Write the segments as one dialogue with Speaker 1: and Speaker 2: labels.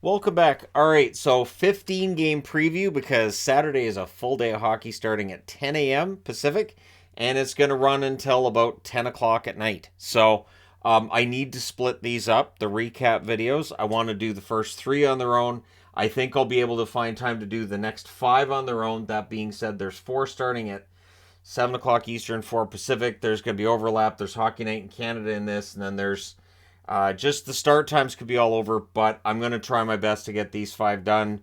Speaker 1: Welcome back. All right, so 15 game preview because Saturday is a full day of hockey starting at 10 a.m. Pacific, and it's going to run until about 10 o'clock at night. So I need to split these up, the recap videos. I want to do the first three on their own. I think I'll be able to find time to do the next five on their own. That being said, there's four starting at 7 o'clock Eastern, 4 Pacific. There's going to be overlap. There's Hockey Night in Canada in this, and then there's just the start times could be all over, but I'm going to try my best to get these five done.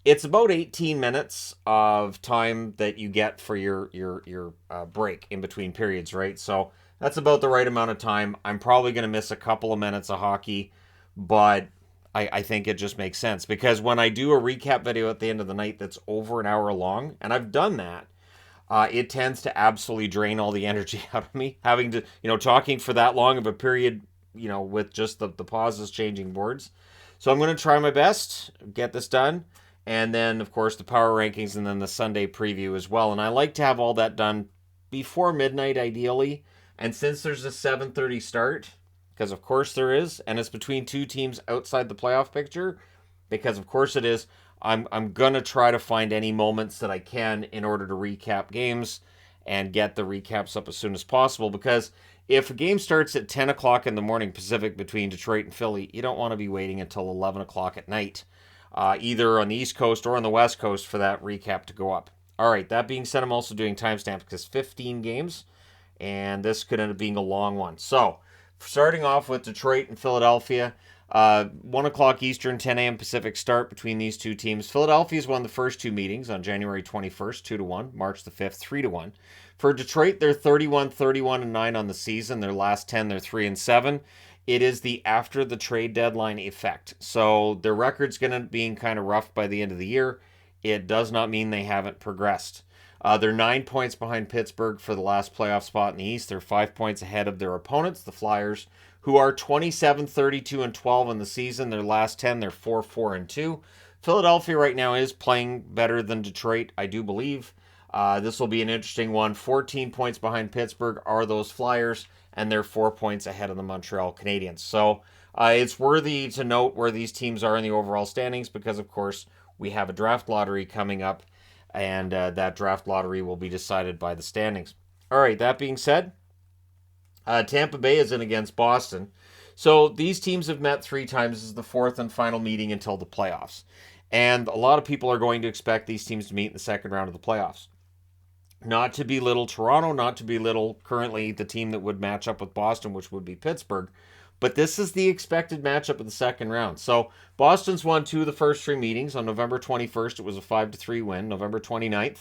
Speaker 1: It's about 18 minutes of time that you get for your break in between periods, right? So that's about the right amount of time. I'm probably going to miss a couple of minutes of hockey, but I think it just makes sense because when I do a recap video at the end of the night that's over an hour long, and I've done that, it tends to absolutely drain all the energy out of me. Having to, talking for that long of a period, with just the pauses changing boards. So I'm going to try my best, get this done. And then, of course, the power rankings and then the Sunday preview as well. And I like to have all that done before midnight, ideally. And since there's a 7:30 start, because of course there is, and it's between two teams outside the playoff picture, because of course it is, I'm gonna try to find any moments that I can in order to recap games and get the recaps up as soon as possible. Because if a game starts at 10 o'clock in the morning Pacific between Detroit and Philly, you don't want to be waiting until 11 o'clock at night, either on the East Coast or on the West Coast for that recap to go up. All right, that being said, I'm also doing timestamps because 15 games, and this could end up being a long one. So, starting off with Detroit and Philadelphia, 1 o'clock Eastern, 10 a.m. Pacific start between these two teams. Philadelphia's won the first two meetings on January 21st, 2-1, March the 5th, 3-1. For Detroit, they're 31-31-9 on the season. Their last 10, they're 3-7. It is the after the trade deadline effect. So their record's going to be kind of rough by the end of the year. It does not mean they haven't progressed. They're 9 points behind Pittsburgh for the last playoff spot in the East. They're 5 points ahead of their opponents, the Flyers, who are 27-32-12 in the season. Their last 10, they're 4-4-2. Philadelphia right now is playing better than Detroit, I do believe. This will be an interesting one. 14 points behind Pittsburgh are those Flyers, and they're 4 points ahead of the Montreal Canadiens. So it's worthy to note where these teams are in the overall standings because, of course, we have a draft lottery coming up, and that draft lottery will be decided by the standings. All right, that being said, Tampa Bay is in against Boston. So these teams have met three times. This is the fourth and final meeting until the playoffs. And a lot of people are going to expect these teams to meet in the second round of the playoffs. Not to belittle Toronto, not to belittle currently the team that would match up with Boston, which would be Pittsburgh. But this is the expected matchup of the second round. So Boston's won two of the first three meetings. On November 21st, it was a 5-3 win. November 29th,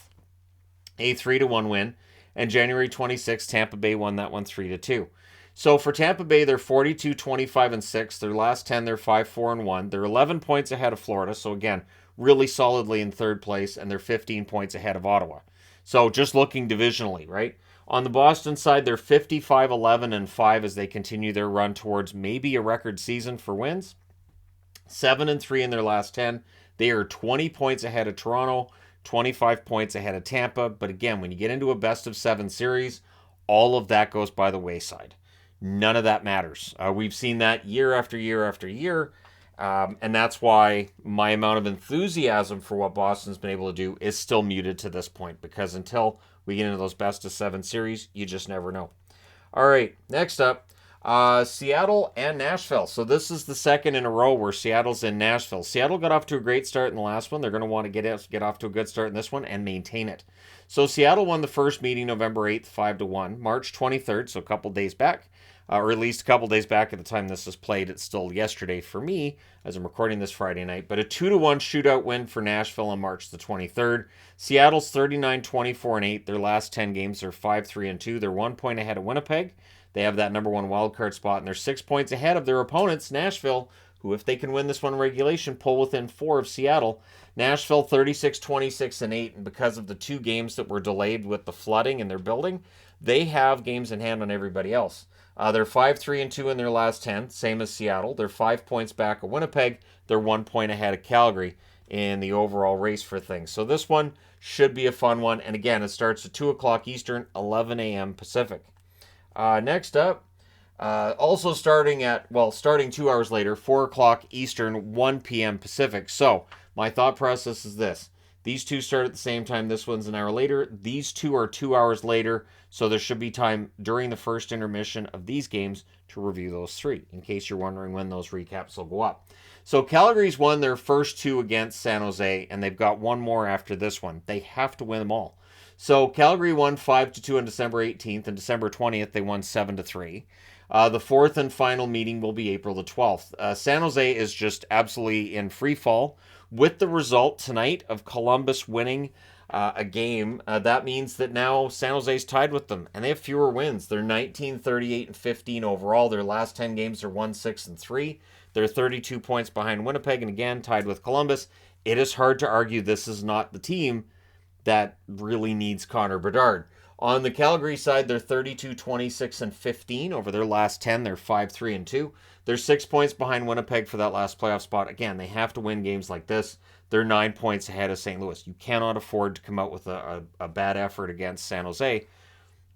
Speaker 1: a 3-1 win. And January 26th, Tampa Bay won that one 3-2. So for Tampa Bay, they're 42-25-6. Their last 10, they're 5-4-1. They're 11 points ahead of Florida. So again, really solidly in third place, and they're 15 points ahead of Ottawa. So just looking divisionally, right? On the Boston side, they're 55-11-5 as they continue their run towards maybe a record season for wins. 7-3 in their last 10. They are 20 points ahead of Toronto, 25 points ahead of Tampa. But again, when you get into a best of seven series, all of that goes by the wayside. None of that matters. We've seen that year after year after year. And that's why my amount of enthusiasm for what Boston's been able to do is still muted to this point, because until we get into those best of seven series, you just never know. All right, next up, Seattle and Nashville. So this is the second in a row where Seattle's in Nashville. Seattle got off to a great start in the last one. They're going to want to get off to a good start in this one and maintain it. So Seattle won the first meeting November 8th, 5-1. March 23rd, so a couple days back, or at least a couple days back at the time this is played. It's still yesterday for me as I'm recording this Friday night. But a 2-1 shootout win for Nashville on March the 23rd. Seattle's 39-24-8. Their last 10 games are 5-3-2. They're 1 point ahead of Winnipeg. They have that number one wildcard spot, and they're 6 points ahead of their opponents, Nashville, who, if they can win this one in regulation, pull within 4 of Seattle. Nashville 36-26-8, and because of the two games that were delayed with the flooding in their building, they have games in hand on everybody else. They're 5-3-2 in their last 10, same as Seattle. They're 5 points back of Winnipeg. They're 1 point ahead of Calgary in the overall race for things. So this one should be a fun one. And again, it starts at 2 o'clock Eastern, 11 a.m. Pacific. Next up, Also starting 2 hours later, 4 o'clock Eastern, 1 p.m. Pacific. So my thought process is this. These two start at the same time. This one's an hour later. These two are 2 hours later. So there should be time during the first intermission of these games to review those three, in case you're wondering when those recaps will go up. So Calgary's won their first two against San Jose, and they've got one more after this one. They have to win them all. So Calgary won 5-2 on December 18th, and December 20th they won 7-3. The fourth and final meeting will be April the 12th. San Jose is just absolutely in free fall. With the result tonight of Columbus winning a game, that means that now San Jose's tied with them, and they have fewer wins. They're 19, 38, and 15 overall. Their last 10 games are 1, 6, and 3. They're 32 points behind Winnipeg, and again, tied with Columbus. It is hard to argue this is not the team that really needs Connor Bedard. On the Calgary side, they're 32, 26, and 15. Over their last 10, they're 5, 3, and 2. They're 6 points behind Winnipeg for that last playoff spot. Again, they have to win games like this. They're 9 points ahead of St. Louis. You cannot afford to come out with a bad effort against San Jose.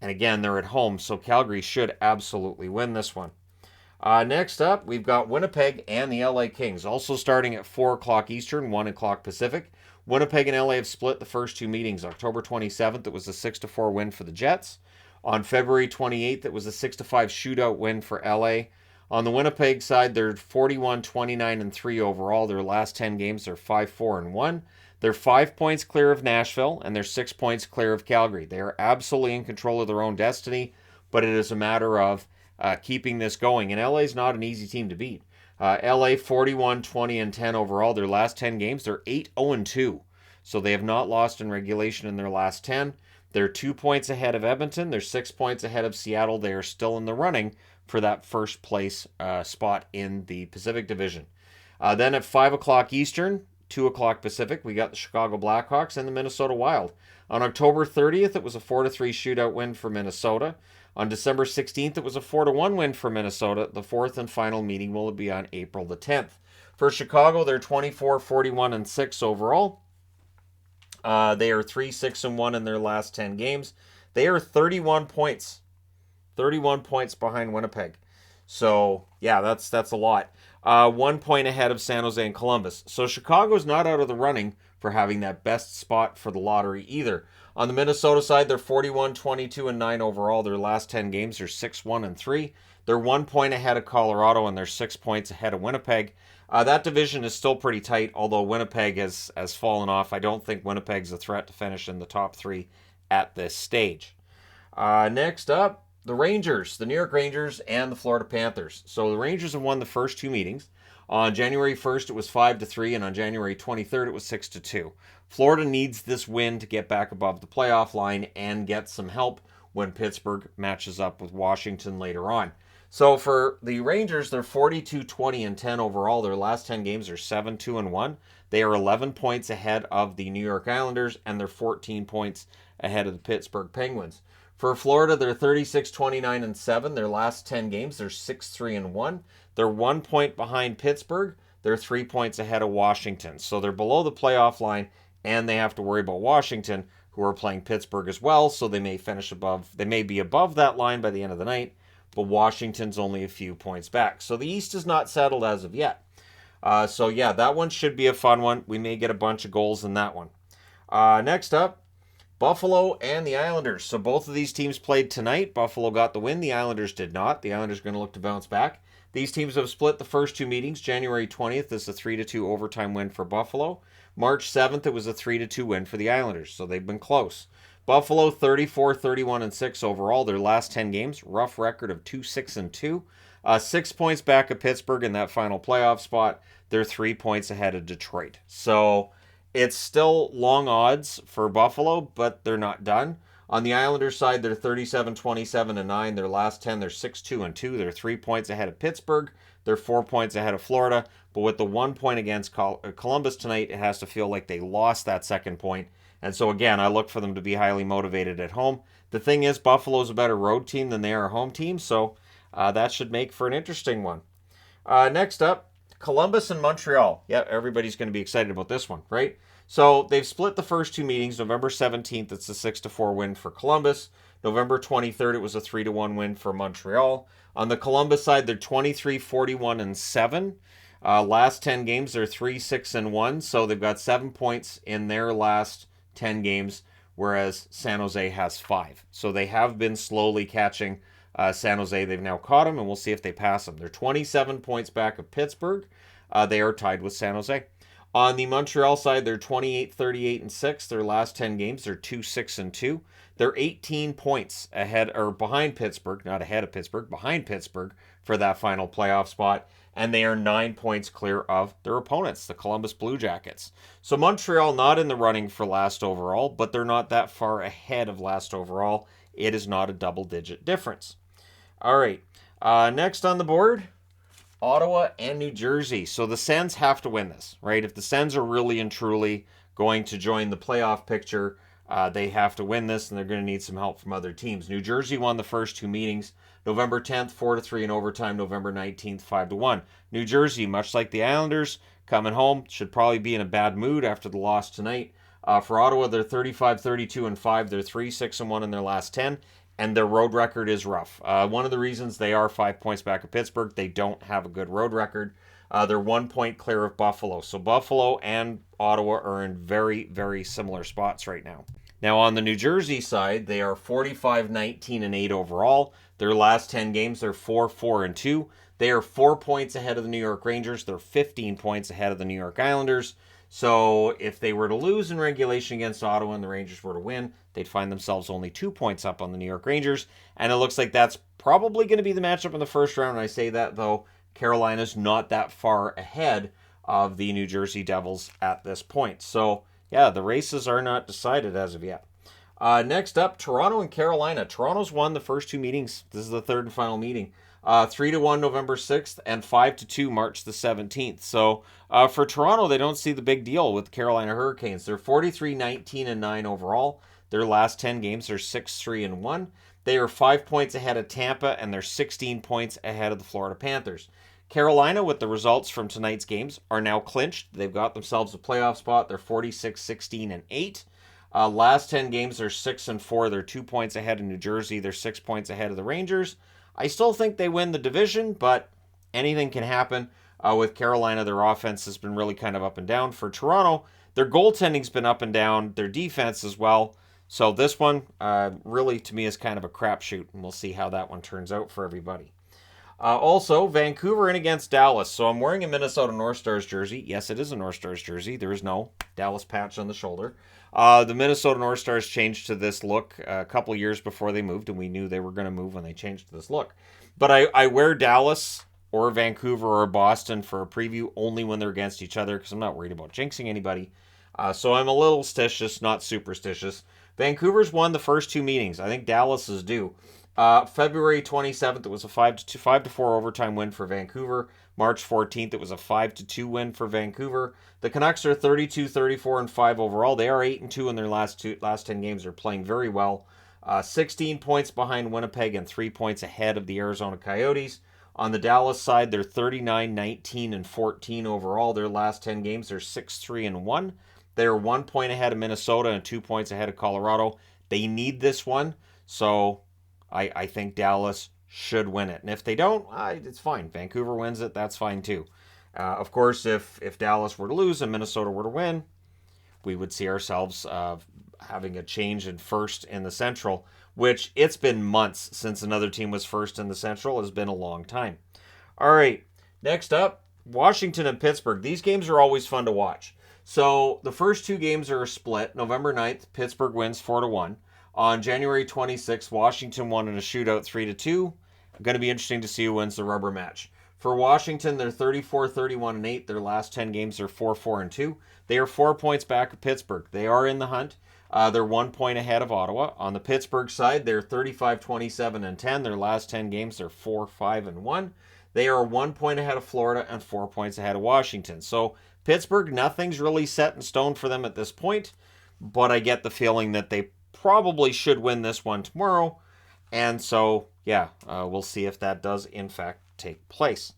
Speaker 1: And again, they're at home, so Calgary should absolutely win this one. Next up, we've got Winnipeg and the LA Kings, also starting at 4 o'clock Eastern, 1 o'clock Pacific. Winnipeg and LA have split the first two meetings. October 27th, it was a 6-4 win for the Jets. On February 28th, it was a 6-5 shootout win for LA. On the Winnipeg side, they're 41, 29, and 3 overall. Their last 10 games are 5, 4, and 1. They're 5 points clear of Nashville, and they're 6 points clear of Calgary. They are absolutely in control of their own destiny, but it is a matter of keeping this going. And LA's not an easy team to beat. LA 41, 20, and 10 overall. Their last 10 games, they're 8, 0, and 2. So they have not lost in regulation in their last 10. They're 2 points ahead of Edmonton. They're 6 points ahead of Seattle. They are still in the running for that first place spot in the Pacific Division. Then at 5 o'clock Eastern, 2 o'clock Pacific, we got the Chicago Blackhawks and the Minnesota Wild. On October 30th, it was a 4-3 shootout win for Minnesota. On December 16th, it was a 4-1 win for Minnesota. The fourth and final meeting will be on April the 10th. For Chicago, they're 24, 41, and 6 overall. They are 3, 6, and 1 in their last 10 games. They are 31 points. 31 points behind Winnipeg. So, yeah, that's a lot. 1 point ahead of San Jose and Columbus. So Chicago's not out of the running for having that best spot for the lottery either. On the Minnesota side, they're 41, 22, and 9 overall. Their last 10 games are 6, 1, and 3. They're 1 point ahead of Colorado, and they're 6 points ahead of Winnipeg. That division is still pretty tight, although Winnipeg has fallen off. I don't think Winnipeg's a threat to finish in the top 3 at this stage. Next up, the Rangers, the New York Rangers, and the Florida Panthers. So the Rangers have won the first two meetings. On January 1st, it was 5-3, and on January 23rd, it was 6-2. Florida needs this win to get back above the playoff line and get some help when Pittsburgh matches up with Washington later on. So for the Rangers, they're 42, 20, and 10 overall. Their last 10 games are 7, 2, and 1. They are 11 points ahead of the New York Islanders, and they're 14 points ahead of the Pittsburgh Penguins. For Florida, they're 36, 29, and 7. Their last 10 games, they're 6, 3, and 1. They're 1 point behind Pittsburgh. They're 3 points ahead of Washington. So they're below the playoff line, and they have to worry about Washington, who are playing Pittsburgh as well. So they may be above that line by the end of the night, but Washington's only a few points back. So the East is not settled as of yet. So yeah, that one should be a fun one. We may get a bunch of goals in that one. Next up, Buffalo and the Islanders. So both of these teams played tonight. Buffalo got the win. The Islanders did not. The Islanders are going to look to bounce back. These teams have split the first two meetings. January 20th is a 3-2 overtime win for Buffalo. March 7th, it was a 3-2 win for the Islanders. So they've been close. Buffalo 34, 31, and 6 overall. Their last 10 games, rough record of 2, 6, and 2. 6 points back of Pittsburgh in that final playoff spot. They're 3 points ahead of Detroit. So it's still long odds for Buffalo, but they're not done. On the Islanders side, they're 37, 27, and 9. Their last 10, they're 6, 2, and 2. They're 3 points ahead of Pittsburgh. They're 4 points ahead of Florida. But with the 1 point against Columbus tonight, it has to feel like they lost that second point. And so, again, I look for them to be highly motivated at home. The thing is, Buffalo's a better road team than they are a home team, so that should make for an interesting one. Next up, Columbus and Montreal. Yeah, everybody's going to be excited about this one, right? So they've split the first two meetings. November 17th, it's a 6-4 win for Columbus. November 23rd, it was a 3-1 win for Montreal. On the Columbus side, they're 23, 41, and 7. Last 10 games, they're 3, 6, and 1. So they've got 7 points in their last 10 games, whereas San Jose has 5. So they have been slowly catching San Jose. They've now caught them, and we'll see if they pass them. They're 27 points back of Pittsburgh. They are tied with San Jose. On the Montreal side, they're 28, 38, and 6. Their last 10 games, they're 2, 6, and 2. They're 18 points ahead, or behind Pittsburgh, not ahead of Pittsburgh, behind Pittsburgh for that final playoff spot. And they are 9 points clear of their opponents, the Columbus Blue Jackets. So Montreal not in the running for last overall, but they're not that far ahead of last overall. It is not a double-digit difference. All right, next on the board, Ottawa and New Jersey. So the Sens have to win this, right? If the Sens are really and truly going to join the playoff picture, they have to win this, and they're going to need some help from other teams. New Jersey won the first 2 meetings. November 10th, 4-3 in overtime. November 19th, 5-1. New Jersey, much like the Islanders, coming home, should probably be in a bad mood after the loss tonight. For Ottawa, they're 35, 32, and 5. They're 3, 6, and 1 in their last 10. And their road record is rough. One of the reasons they are 5 points back of Pittsburgh, they don't have a good road record. They're 1 point clear of Buffalo. So Buffalo and Ottawa are in very, very similar spots right now. Now on the New Jersey side, they are 45, 19, and 8 overall. Their last 10 games, they're 4, 4, and 2. They are 4 points ahead of the New York Rangers. They're 15 points ahead of the New York Islanders. So if they were to lose in regulation against Ottawa and the Rangers were to win, they'd find themselves only 2 points up on the New York Rangers. And it looks like that's probably going to be the matchup in the first round. And I say that, though, Carolina's not that far ahead of the New Jersey Devils at this point. So, yeah, the races are not decided as of yet. Next up, Toronto and Carolina. Toronto's won the first 2 meetings. This is the third and final meeting. 3-1 November 6th and 5-2 March the 17th. So for Toronto, they don't see the big deal with Carolina Hurricanes. They're 43, 19, and 9 overall. Their last 10 games are 6, 3, and 1. They are 5 points ahead of Tampa, and they're 16 points ahead of the Florida Panthers. Carolina, with the results from tonight's games, are now clinched. They've got themselves a playoff spot. They're 46, 16, and 8. Last 10 games are 6 and 4. They're 2 points ahead of New Jersey. They're 6 points ahead of the Rangers. I still think they win the division, but anything can happen. With Carolina, their offense has been really kind of up and down. For Toronto, their goaltending's been up and down. Their defense as well. So this one, really, to me, is kind of a crapshoot, and we'll see how that one turns out for everybody. Also, Vancouver in against Dallas. So I'm wearing a Minnesota North Stars jersey. Yes, it is a North Stars jersey. There is no Dallas patch on the shoulder. The Minnesota North Stars changed to this look a couple years before they moved, and we knew they were going to move when they changed to this look. But I wear Dallas or Vancouver or Boston for a preview only when they're against each other because I'm not worried about jinxing anybody. So I'm a little stitious, not superstitious. Vancouver's won the first 2 meetings. I think Dallas is due. February 27th, it was a 5-4 overtime win for Vancouver. March 14th, it was a 5-2 win for Vancouver. The Canucks are 32, 34, and 5 overall. They are 8-2 in their last 10 games. They're playing very well. 16 points behind Winnipeg and 3 points ahead of the Arizona Coyotes. On the Dallas side, they're 39, 19, and 14 overall. Their last 10 games, they're 6-3, and 1. They're 1 point ahead of Minnesota and 2 points ahead of Colorado. They need this one, so I think Dallas should win it. And if they don't, it's fine. Vancouver wins it, that's fine too. Of course, if Dallas were to lose and Minnesota were to win, we would see ourselves having a change in first in the Central, which it's been months since another team was first in the Central. It has been a long time. All right, next up, Washington and Pittsburgh. These games are always fun to watch. So the first 2 games are a split. November 9th, Pittsburgh wins 4-1. On January 26th, Washington won in a shootout 3-2. Going to be interesting to see who wins the rubber match. For Washington, they're 34, 31, and 8. Their last 10 games are 4, 4, and 2. They are 4 points back of Pittsburgh. They are in the hunt. They're 1 point ahead of Ottawa. On the Pittsburgh side, they're 35, 27, and 10. Their last 10 games, they're 4, 5, and 1. They are 1 point ahead of Florida and 4 points ahead of Washington. So Pittsburgh, nothing's really set in stone for them at this point, but I get the feeling that they probably should win this one tomorrow. And so, yeah, we'll see if that does, in fact, take place.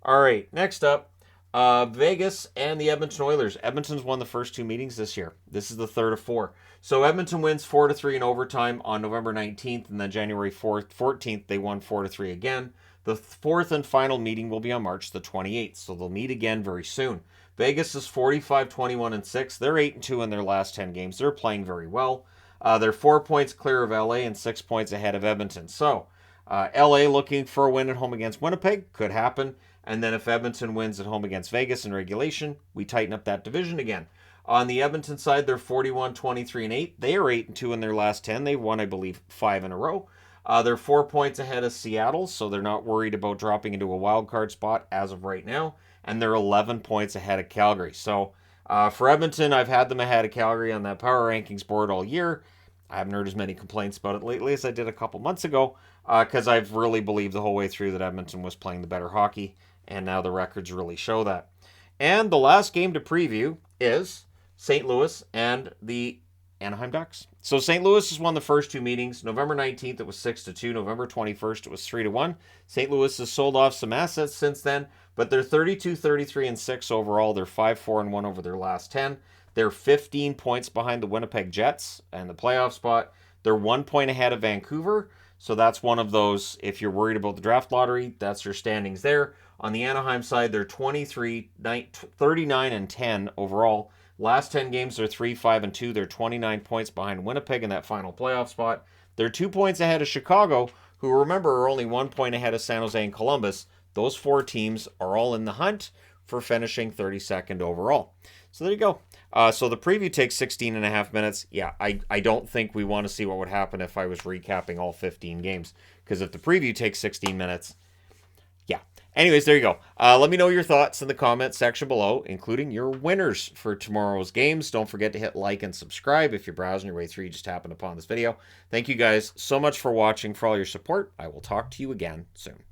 Speaker 1: All right, next up, Vegas and the Edmonton Oilers. Edmonton's won the first 2 meetings this year. This is the third of 4. So Edmonton wins 4-3 in overtime on November 19th, and then January 14th, they won 4-3 again. The fourth and final meeting will be on March the 28th, so they'll meet again very soon. Vegas is 45-21-6. They're 8-2 in their last 10 games. They're playing very well. They're 4 points clear of LA and 6 points ahead of Edmonton. So, LA looking for a win at home against Winnipeg. Could happen. And then if Edmonton wins at home against Vegas in regulation, we tighten up that division again. On the Edmonton side, they're 41-23-8. They are 8-2 in their last 10. They've won, I believe, 5 in a row. They're 4 points ahead of Seattle, so they're not worried about dropping into a wild card spot as of right now. And they're 11 points ahead of Calgary. So for Edmonton, I've had them ahead of Calgary on that power rankings board all year. I haven't heard as many complaints about it lately as I did a couple months ago, because I've really believed the whole way through that Edmonton was playing the better hockey, and now the records really show that. And the last game to preview is St. Louis and the Anaheim Ducks. So St. Louis has won the first 2 meetings. November 19th, it was 6-2. November 21st, it was 3-1. St. Louis has sold off some assets since then, but they're 32-33-6 overall. They're 5-4-1 over their last 10. They're 15 points behind the Winnipeg Jets and the playoff spot. They're 1 point ahead of Vancouver. So that's one of those, if you're worried about the draft lottery, that's your standings there. On the Anaheim side, they're 39-10 overall. Last 10 games, they're 3-5-2. They're 29 points behind Winnipeg in that final playoff spot. They're 2 points ahead of Chicago, who, remember, are only 1 point ahead of San Jose and Columbus. Those 4 teams are all in the hunt for finishing 32nd overall. So there you go. So the preview takes 16 and a half minutes. Yeah, I don't think we want to see what would happen if I was recapping all 15 games. Because if the preview takes 16 minutes, yeah. Anyways, there you go. Let me know your thoughts in the comments section below, including your winners for tomorrow's games. Don't forget to hit like and subscribe if you're browsing your way through. You just happened upon this video. Thank you guys so much for watching, for all your support. I will talk to you again soon.